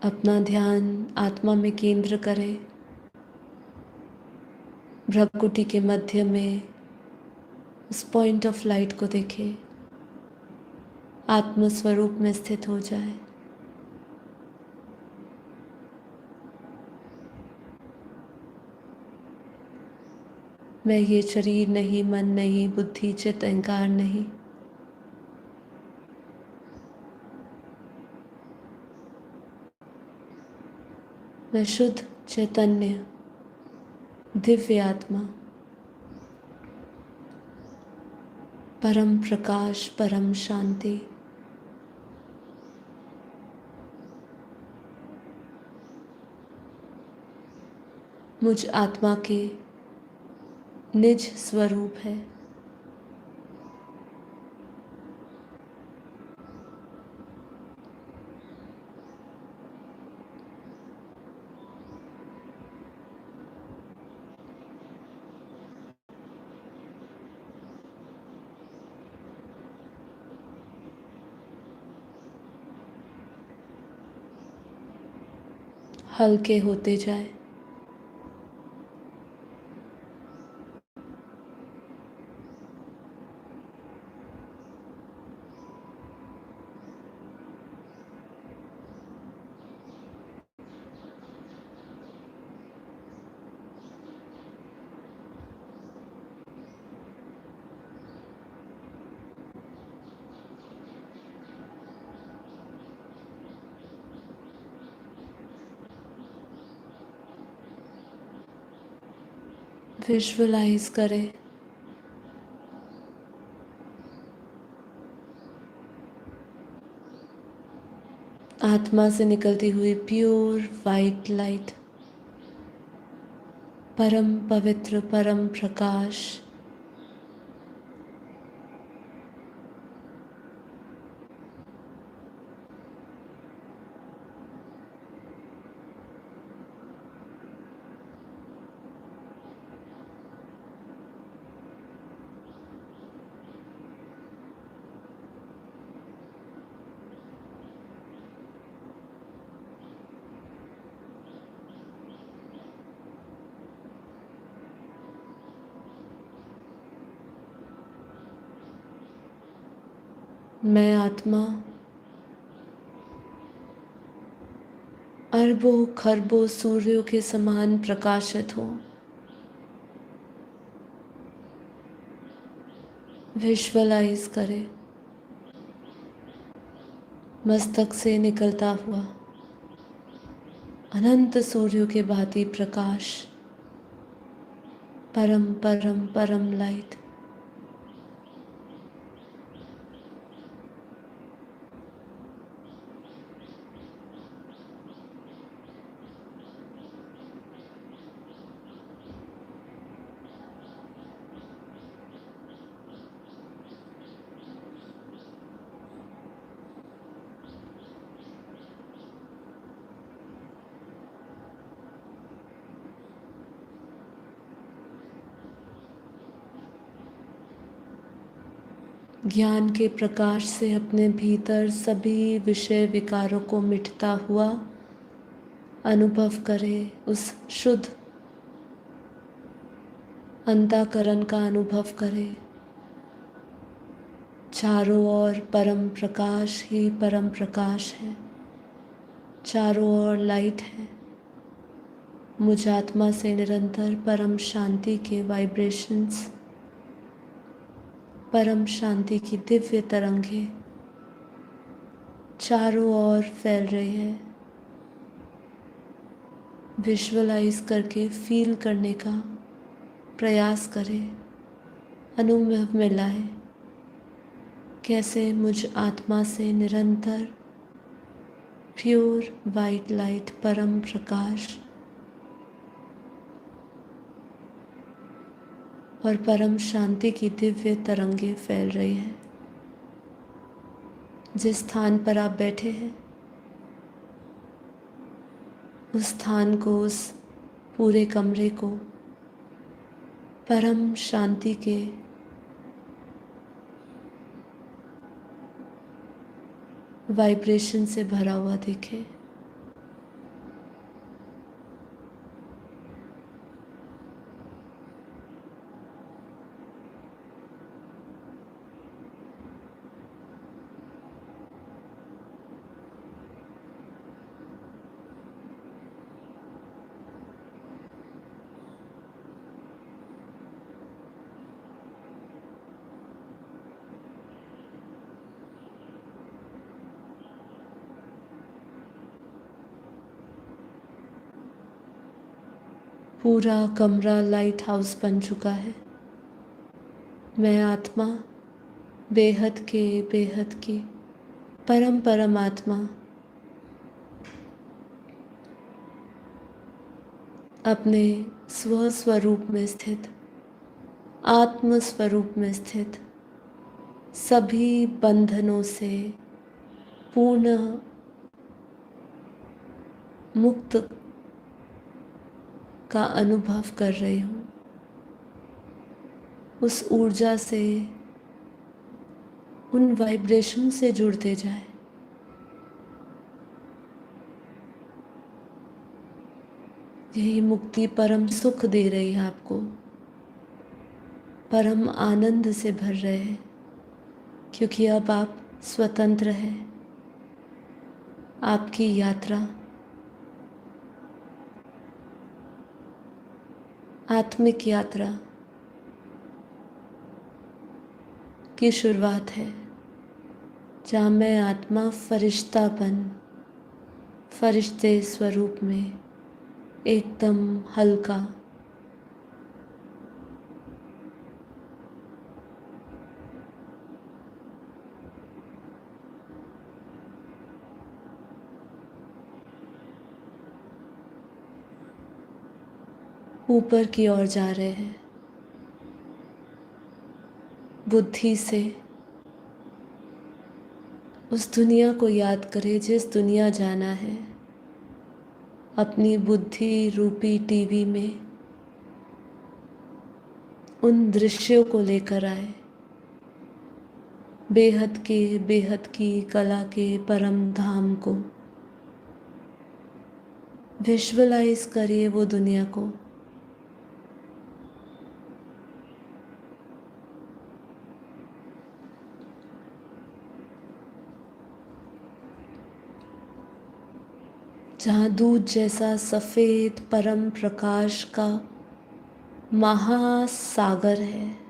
अपना ध्यान आत्मा में केंद्र करें। भ्रकुटी के मध्य में उस पॉइंट ऑफ लाइट को देखें। आत्म स्वरूप में स्थित हो जाए। मैं ये शरीर नहीं, मन नहीं, बुद्धि, चित्त, अहंकार नहीं। मैं शुद्ध चैतन्य दिव्य आत्मा, परम प्रकाश, परम शांति। मुझ आत्मा के निज स्वरूप है। हल्के होते जाए। विजुअलाइज करें आत्मा से निकलती हुई प्योर वाइट लाइट, परम पवित्र, परम प्रकाश। मैं आत्मा अरबों खरबों सूर्यों के समान प्रकाशित हूँ। विजुअलाइज करें मस्तक से निकलता हुआ अनंत सूर्यों के भांति प्रकाश, परम परम परम लाइट। ज्ञान के प्रकाश से अपने भीतर सभी विषय विकारों को मिटता हुआ अनुभव करें। उस शुद्ध अंतःकरण का अनुभव करें। चारों ओर परम प्रकाश ही परम प्रकाश है। चारों ओर लाइट है। मुझ आत्मा से निरंतर परम शांति के वाइब्रेशंस, परम शांति की दिव्य तरंगे चारों ओर फैल रही है। विजुअलाइज करके फील करने का प्रयास करें। अनुभव में लाए कैसे मुझ आत्मा से निरंतर प्योर वाइट लाइट, परम प्रकाश और परम शांति की दिव्य तरंगे फैल रही हैं। जिस स्थान पर आप बैठे हैं उस स्थान को, उस पूरे कमरे को परम शांति के वाइब्रेशन से भरा हुआ दिखे। पूरा कमरा लाइट हाउस बन चुका है। मैं आत्मा, बेहद के बेहद की परम परम आत्मा, अपने स्व स्वरूप में स्थित, आत्म स्वरूप में स्थित सभी बंधनों से पूर्ण मुक्त का अनुभव कर रही हूँ। उस ऊर्जा से, उन वाइब्रेशन से जुड़ते जाए। यही मुक्ति परम सुख दे रही है आपको, परम आनंद से भर रहे हैं, क्योंकि अब आप स्वतंत्र हैं। आपकी यात्रा आत्मिक यात्रा की शुरुआत है, जहाँ मैं आत्मा फरिश्तापन, फरिश्ते स्वरूप में एकदम हल्का, ऊपर की ओर जा रहे हैं। बुद्धि से उस दुनिया को याद करें जिस दुनिया जाना है। अपनी बुद्धि रूपी टीवी में उन दृश्यों को लेकर आए, बेहद की कला के परम धाम को विजुअलाइज करिए। वो दुनिया को जहाँ दूध जैसा सफ़ेद परम प्रकाश का महासागर है।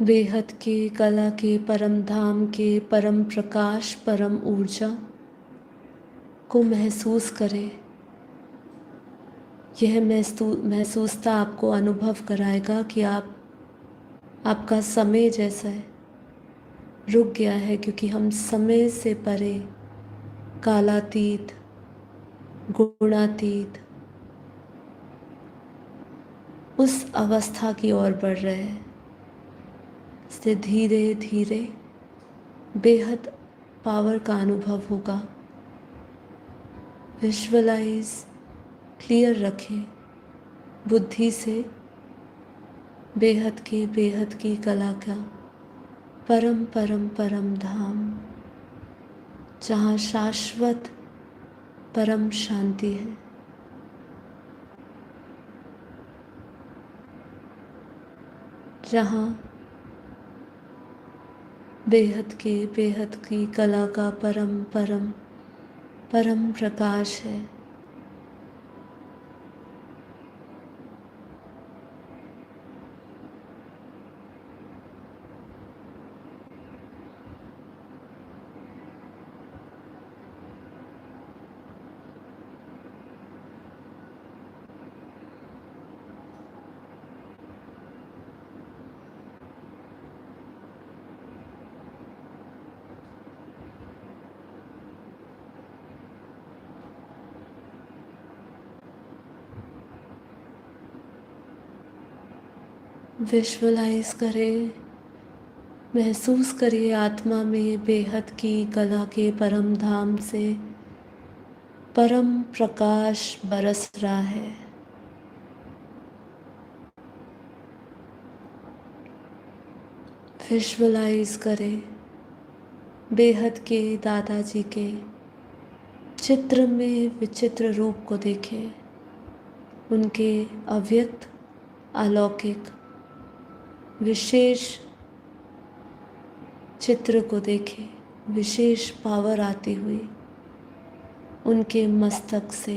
बेहद के कला के परम धाम के परम प्रकाश, परम ऊर्जा को महसूस करें। यह महसूसता आपको अनुभव कराएगा कि आपका समय जैसा है रुक गया है, क्योंकि हम समय से परे कालातीत, गुणातीत उस अवस्था की ओर बढ़ रहे हैं। इससे धीरे धीरे बेहद पावर का अनुभव होगा। विजुअलाइज, क्लियर रखें बुद्धि से बेहद की कला का परम परम परम धाम, जहाँ शाश्वत परम शांति है। जहाँ बेहद की कला का परम परम परम प्रकाश है। विजुअलाइज करें, महसूस करिए आत्मा में बेहद की कला के परम धाम से परम प्रकाश बरस रहा है। विजुअलाइज करें बेहद के दादाजी के चित्र में विचित्र रूप को देखें, उनके अव्यक्त, अलौकिक विशेष चित्र को देखें, विशेष पावर आती हुई उनके मस्तक से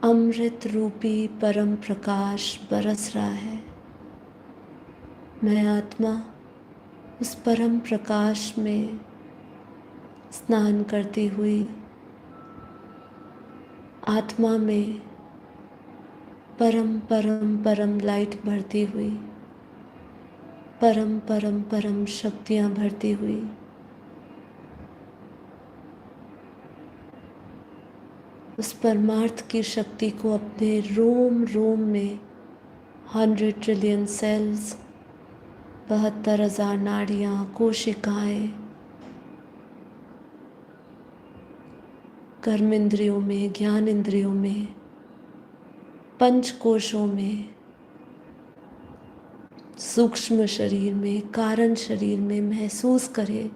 अमृत रूपी परम प्रकाश बरस रहा है। मैं आत्मा उस परम प्रकाश में स्नान करती हुई आत्मा में परम परम परम लाइट भरती हुई, परम परम परम शक्तियाँ भरती हुई उस परमार्थ की शक्ति को अपने रोम रोम में 100 ट्रिलियन सेल्स, 72,000 नाड़ियाँ, कोशिकाएं, कर्म इंद्रियों में, ज्ञान इंद्रियों में, पंच कोशों में, सूक्ष्म शरीर में, कारण शरीर में महसूस करें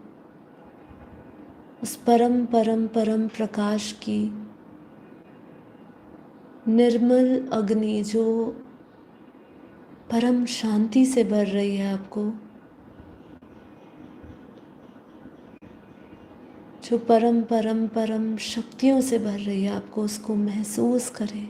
उस परम परम परम प्रकाश की निर्मल अग्नि जो परम शांति से भर रही है आपको, जो परम परम परम शक्तियों से भर रही है आपको, उसको महसूस करें।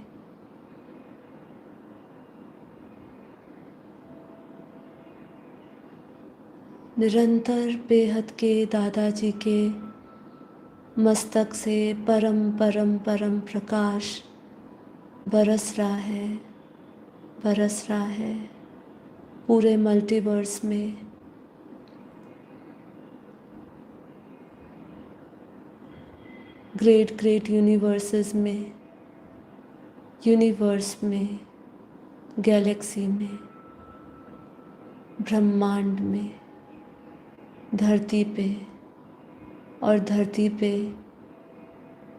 निरंतर बेहद के दादाजी के मस्तक से परम परम परम प्रकाश बरस रहा है, बरस रहा है पूरे मल्टीवर्स में। ग्रेट ग्रेट यूनिवर्सेस में, यूनिवर्स में, गैलेक्सी में, ब्रह्मांड में, धरती पे और धरती पे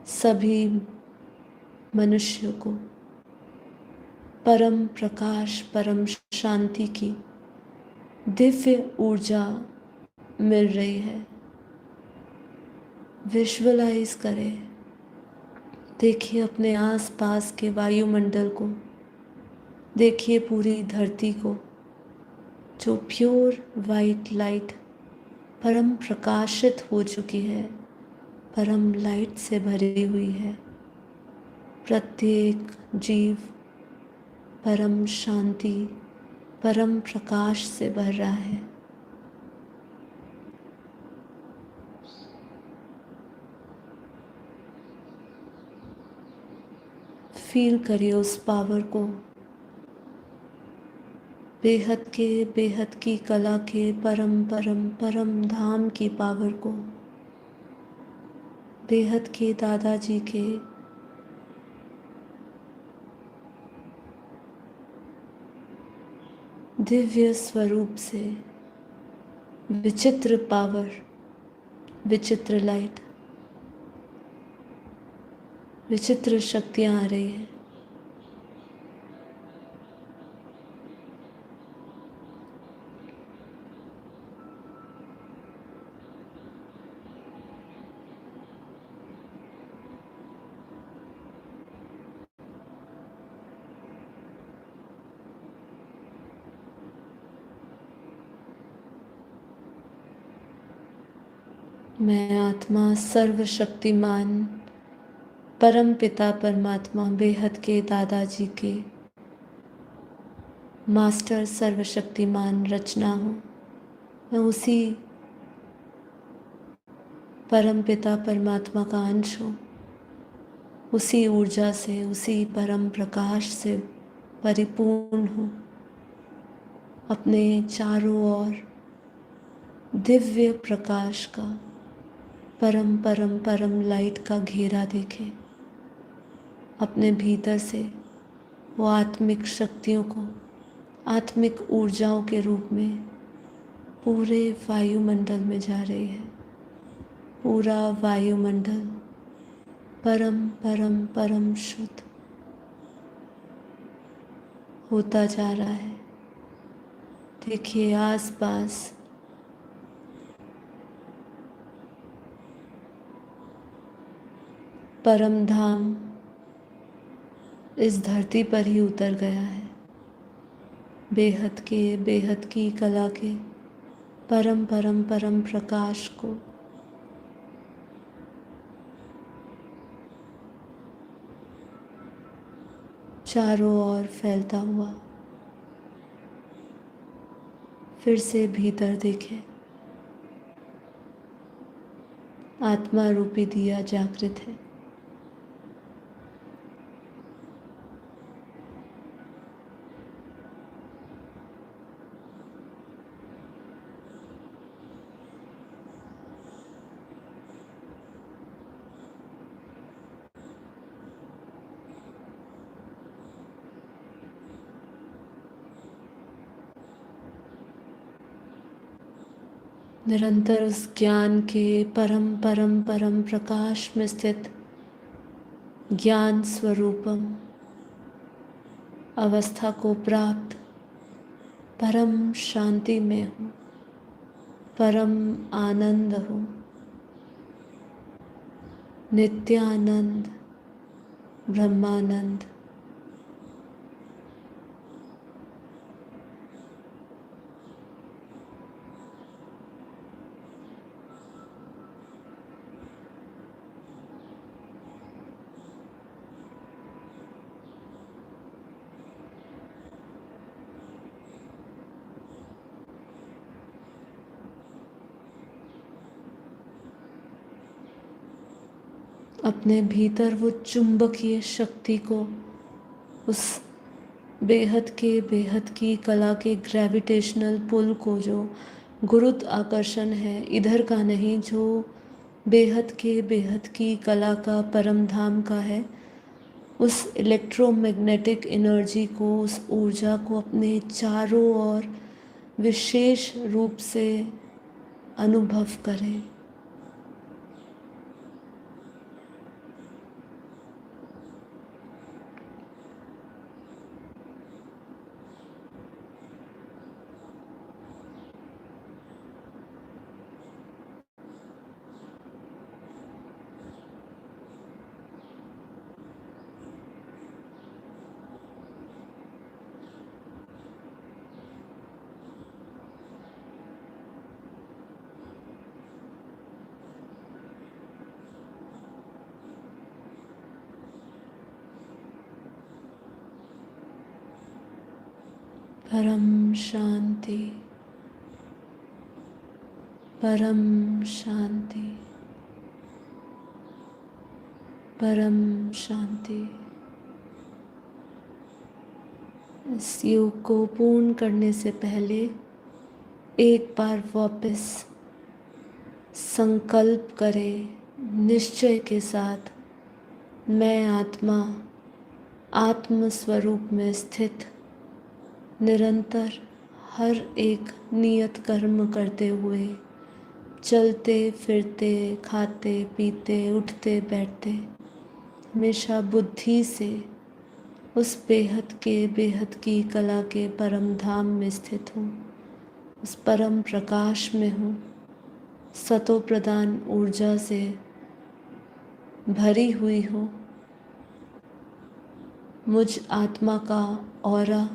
सभी मनुष्यों को परम प्रकाश, परम शांति की दिव्य ऊर्जा मिल रही है। विजुअलाइज करें, देखिए अपने आसपास के वायुमंडल को, देखिए पूरी धरती को जो प्योर वाइट लाइट परम प्रकाशित हो चुकी है, परम लाइट से भरी हुई है। प्रत्येक जीव परम शांति, परम प्रकाश से भर रहा है। फील करिए उस पावर को, बेहद की कला के परम परम परम धाम की पावर को, बेहद के दादाजी के दिव्य स्वरूप से विचित्र पावर, विचित्र लाइट, विचित्र शक्तियाँ आ रही हैं। मैं आत्मा सर्वशक्तिमान परम पिता परमात्मा बेहद के दादाजी के मास्टर सर्वशक्तिमान रचना हूँ। मैं उसी परम पिता परमात्मा का अंश हूँ। उसी ऊर्जा से, उसी परम प्रकाश से परिपूर्ण हूँ। अपने चारों ओर दिव्य प्रकाश का, परम परम परम लाइट का घेरा देखें। अपने भीतर से वो आत्मिक शक्तियों को आत्मिक ऊर्जाओं के रूप में पूरे वायुमंडल में जा रही है। पूरा वायुमंडल परम परम परम शुद्ध होता जा रहा है। देखिए आसपास परम धाम इस धरती पर ही उतर गया है। बेहद की कला के परम परम परम प्रकाश को चारों ओर फैलता हुआ फिर से भीतर देखें। आत्मा रूपी दिया जागृत है। निरंतर उस ज्ञान के परम परम परम प्रकाश में स्थित ज्ञान स्वरूपम अवस्था को प्राप्त परम शांति में हूँ, परम आनंद हूँ, नित्यानंद, ब्रह्मानंद। अपने भीतर वो चुंबकीय शक्ति को, उस बेहद की कला के ग्रेविटेशनल पुल को, जो गुरुत्व आकर्षण है इधर का नहीं, जो बेहद की कला का परम धाम का है, उस इलेक्ट्रोमैग्नेटिक एनर्जी को, उस ऊर्जा को अपने चारों ओर विशेष रूप से अनुभव करें। परम शांति, परम शांति, परम शांति। इस योग को पूर्ण करने से पहले एक बार वापस संकल्प करें निश्चय के साथ, मैं आत्मा आत्म स्वरूप में स्थित निरंतर हर एक नियत कर्म करते हुए, चलते फिरते, खाते पीते, उठते बैठते, हमेशा बुद्धि से उस बेहद की कला के परम धाम में स्थित हूँ, उस परम प्रकाश में हूँ, सतो प्रदान ऊर्जा से भरी हुई हूँ। मुझ आत्मा का ऑरा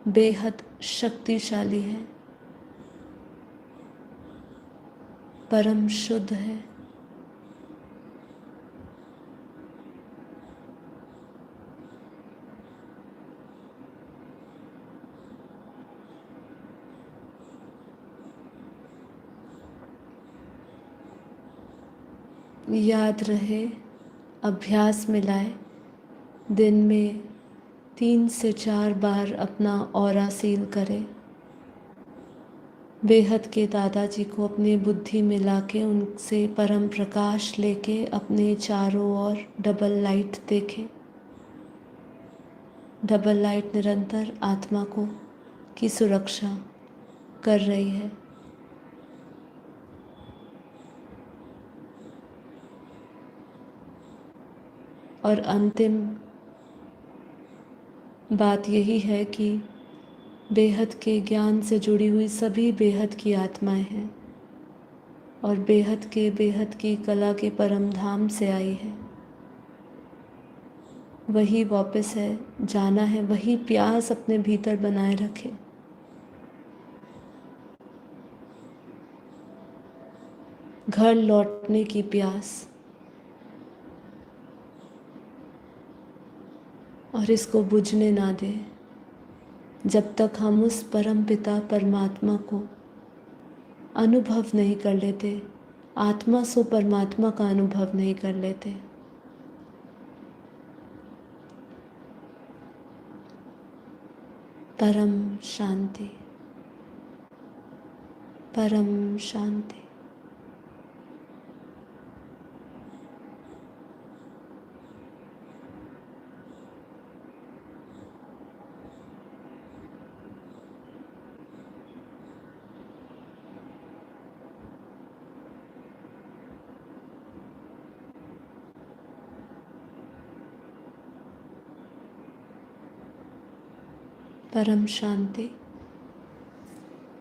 बेहद शक्तिशाली है, परम शुद्ध है। याद रहे, अभ्यास में लाए, दिन में 3 से 4 बार अपना ऑरा सील करें। बेहद के दादाजी को अपनी बुद्धि में लाके उनसे परम प्रकाश लेके अपने चारों ओर डबल लाइट देखें। डबल लाइट निरंतर आत्मा को की सुरक्षा कर रही है। और अंतिम बात यही है कि बेहद के ज्ञान से जुड़ी हुई सभी बेहद की आत्माएं हैं और बेहद की कला के परम धाम से आई है। वही वापस है जाना है, वही प्यास अपने भीतर बनाए रखे। घर लौटने की प्यास, और इसको बुझने ना दे जब तक हम उस परम पिता परमात्मा को अनुभव नहीं कर लेते, आत्मा सो परमात्मा का अनुभव नहीं कर लेते। परम शांति, परम शांति। परम शांति।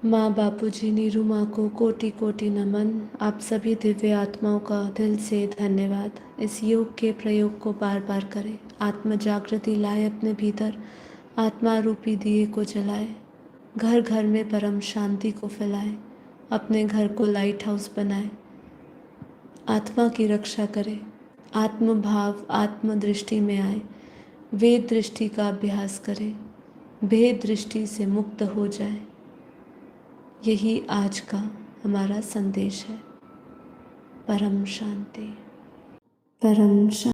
माँ, बापूजी, नीरू माँ को कोटि कोटि नमन। आप सभी दिव्य आत्माओं का दिल से धन्यवाद। इस योग के प्रयोग को बार बार करें। आत्म जागृति लाए अपने भीतर, आत्मा रूपी दिए को जलाए, घर घर में परम शांति को फैलाए, अपने घर को लाइट हाउस बनाए, आत्मा की रक्षा करें, आत्म भाव आत्म दृष्टि में आए, वेद दृष्टि का अभ्यास करें, भेद दृष्टि से मुक्त हो जाए। यही आज का हमारा संदेश है। परम शांति, परम शांति।